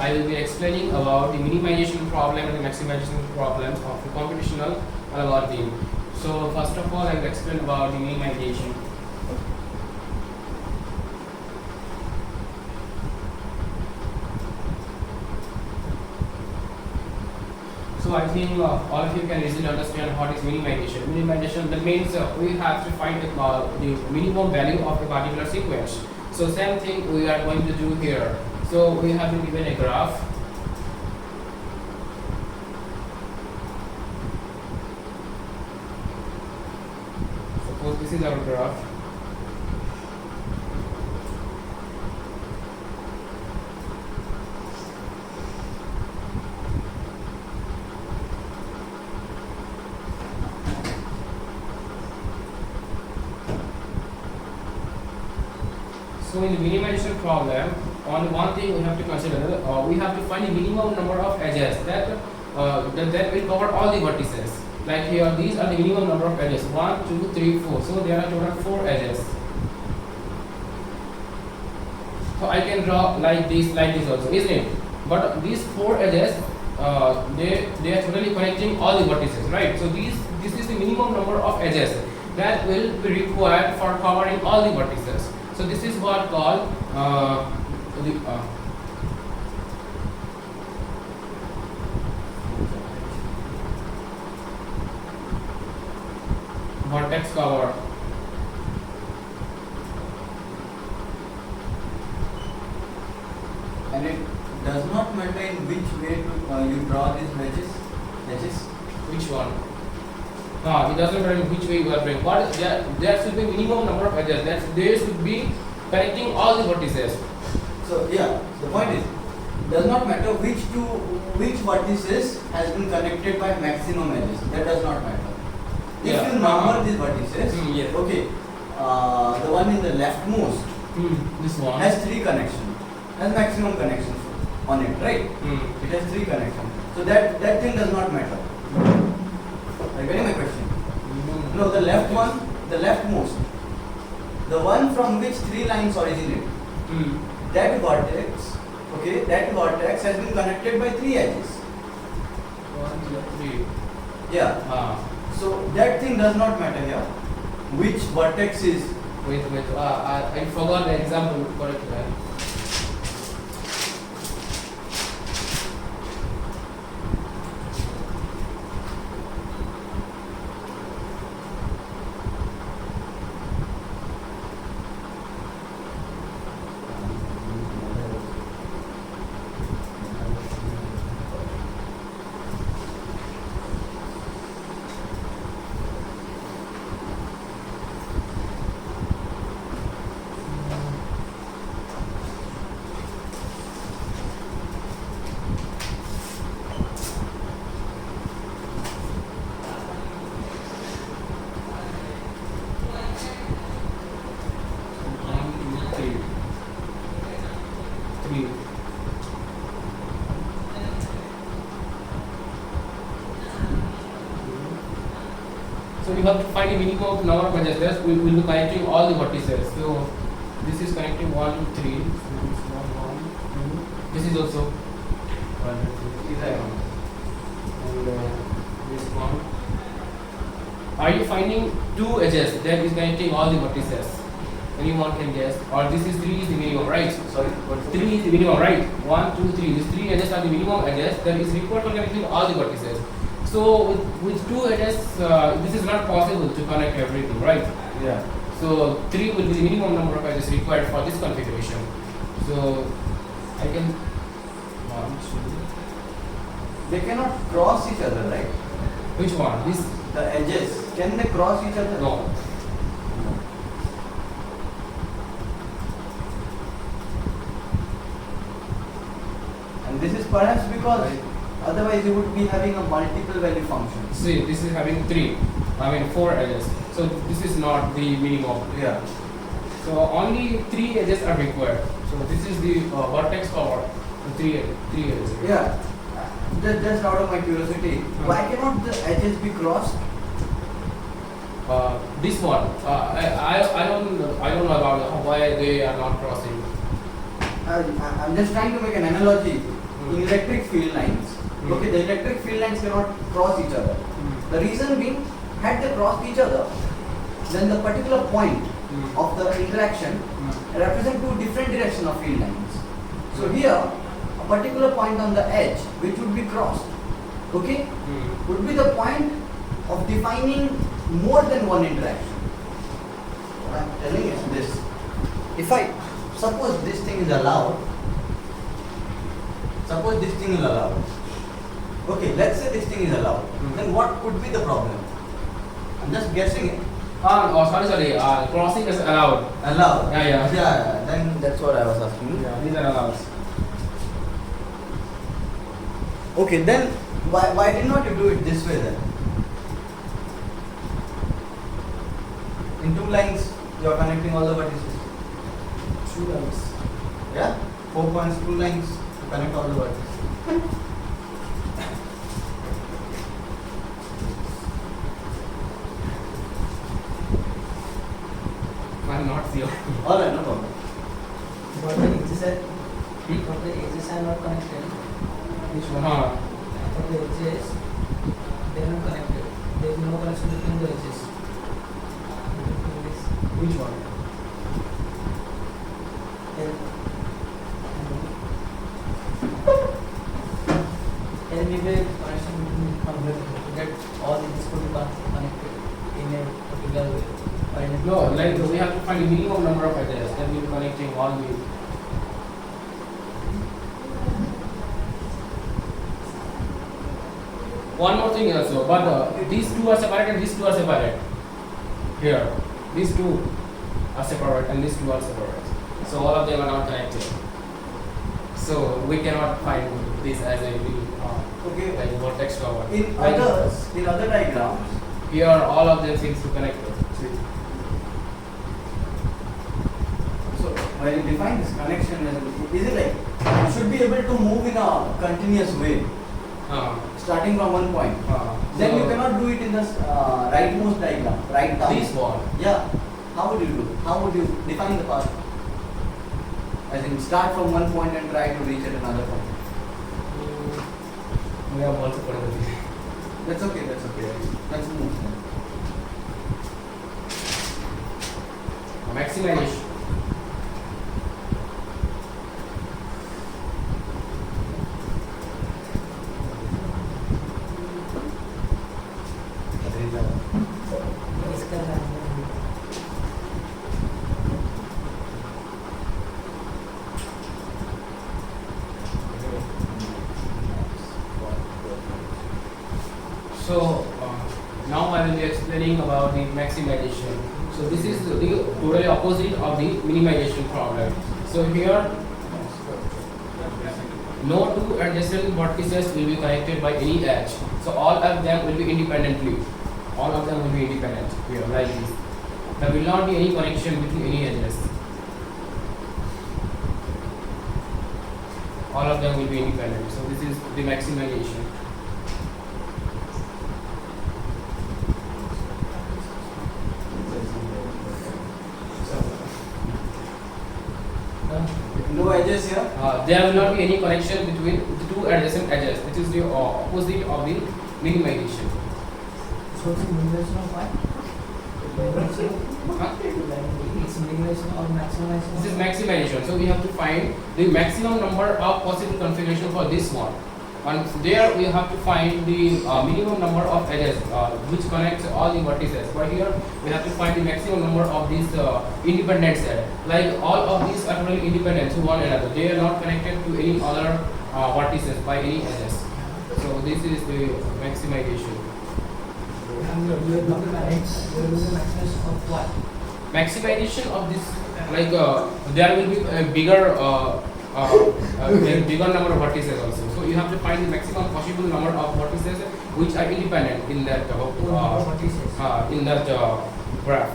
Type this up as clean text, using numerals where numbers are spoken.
I will be explaining about the minimization problem and the maximization problem of the computational algorithm. So first of all, I will explain about the minimization. So I think all of you can easily understand what is minimization. Minimization that means we have to find the minimum value of a particular sequence. So same thing we are going to do here. So we have been given a graph. Suppose this is our graph. So in the minimization problem, on one thing we have to consider, we have to find the minimum number of edges that will cover all the vertices. Like here, these are the minimum number of edges: 1, 2, 3, 4. So there are total 4 edges. So I can draw like this also, isn't it? But these 4 edges, they are totally connecting all the vertices, right? So this is the minimum number of edges that will be required for covering all the vertices. So this is what called vertex cover. And it does not matter in which way to, you draw these edges. Which one? It doesn't matter in which way you are drawing. But there should be minimum number of edges. They should be connecting all the vertices. So yeah, the point is, does not matter which vertices has been connected by maximum edges. That does not matter. If Yeah. you number these vertices, Yes. okay, the one in the leftmost This one. has 3 connections, has maximum connections on it, right? It has 3 connections. So that thing does not matter. Are you getting my question? No, the left one, the leftmost, the one from which 3 lines originate, that vertex, okay, that vertex has been connected by 3 edges. 1, 2, 3. Yeah. So that thing does not matter here. Which vertex is? Wait. I forgot the example correctly. So we have to find a minimum number of edges. We will be connecting all the vertices. So this is connecting 1, 2, 3. So this is 1, 1, 2. This is also 1, 2, 3. And this one. Are you finding 2 edges that is connecting all the vertices? Anyone can guess? Or this is 3 is the minimum, right? Sorry, 3 is the minimum, right? 1, 2, 3. These 3 edges are the minimum edges that is required for connecting all the vertices. So with 2 edges, this is not possible to connect everything, right? Yeah. So 3 will be the minimum number of edges required for this configuration. So I can 1, 2. They cannot cross each other, right? Which one? This? The edges, can they cross each other? No. And this is perhaps because otherwise you would be having a multiple value function. See, this is having 4 edges. So this is not the minimum. Yeah. So only 3 edges are required. So this is the vertex cover. 3 edges. Yeah. Just out of my curiosity, why cannot the edges be crossed? This one, I don't know why they are not crossing. I'm just trying to make an analogy. in electric field lines, okay, the electric field lines cannot cross each other. The reason being, had they crossed each other, then the particular point of the interaction represent two different direction of field lines. So here, a particular point on the edge, which would be crossed, okay, would be the point of defining more than one interaction. What I am telling is this: if I suppose this thing is allowed, okay, let's say this thing is allowed, then what could be the problem? I'm just guessing it. Sorry. Crossing is allowed. Allowed. Yeah. Then that's what I was asking. Yeah, these are allowed. Okay, then why did not you do it this way then? In two lines, you are connecting all the vertices. 2 lines. Yeah, 4 points, 2 lines to connect all the vertices. I'm not sure. Alright, no problem. But the edges are not connected. Which one? For the edges, they are not connected. There is no connection between the edges. Which one? There may be a connection between that all edges could be connected in a particular way. Or in a No, like we have to find a minimum number of edges. Then we'll be connecting all the. One more thing also, but these two are separate and these two are separate. Here, these two are separate and these two are separate. So all of them are not connected. So we cannot find this as a Okay. like vertex cover. In Like, other diagrams, here all of them seems to connect. See? so when you define this connection, is it like you should be able to move in a continuous way, starting from one point? Then so you cannot do it in the rightmost diagram, right down. this one. Yeah. How would you do? How would you define the path? As in, start from one point and try to reach at another point. We have also put it. That's okay. Let's move then. Maximization. इसका नाम So now I will be explaining about the maximization. So this is the totally opposite of the minimization problem. So here no two adjacent vertices will be connected by any edge. So all of them will be independently. All of them will be independent here like this. There will not be any connection between any edges. All of them will be independent. So this is the maximization. No edges here. There will not be any connection between the two adjacent edges, which is the opposite of the minimization. So it's minimization of what? It's minimization or maximization. This is maximization. So we have to find the maximum number of possible configuration for this one. And there we have to find the minimum number of edges which connects all the vertices. But here we have to find the maximum number of these independent edges. Like all of these are totally independent to one another. They are not connected to any other vertices by any edges. So this is the maximization. And you are looking at maximization of what? Maximization of this, like there will be a bigger number of vertices also. So you have to find the maximum possible number of vertices which are independent in that graph.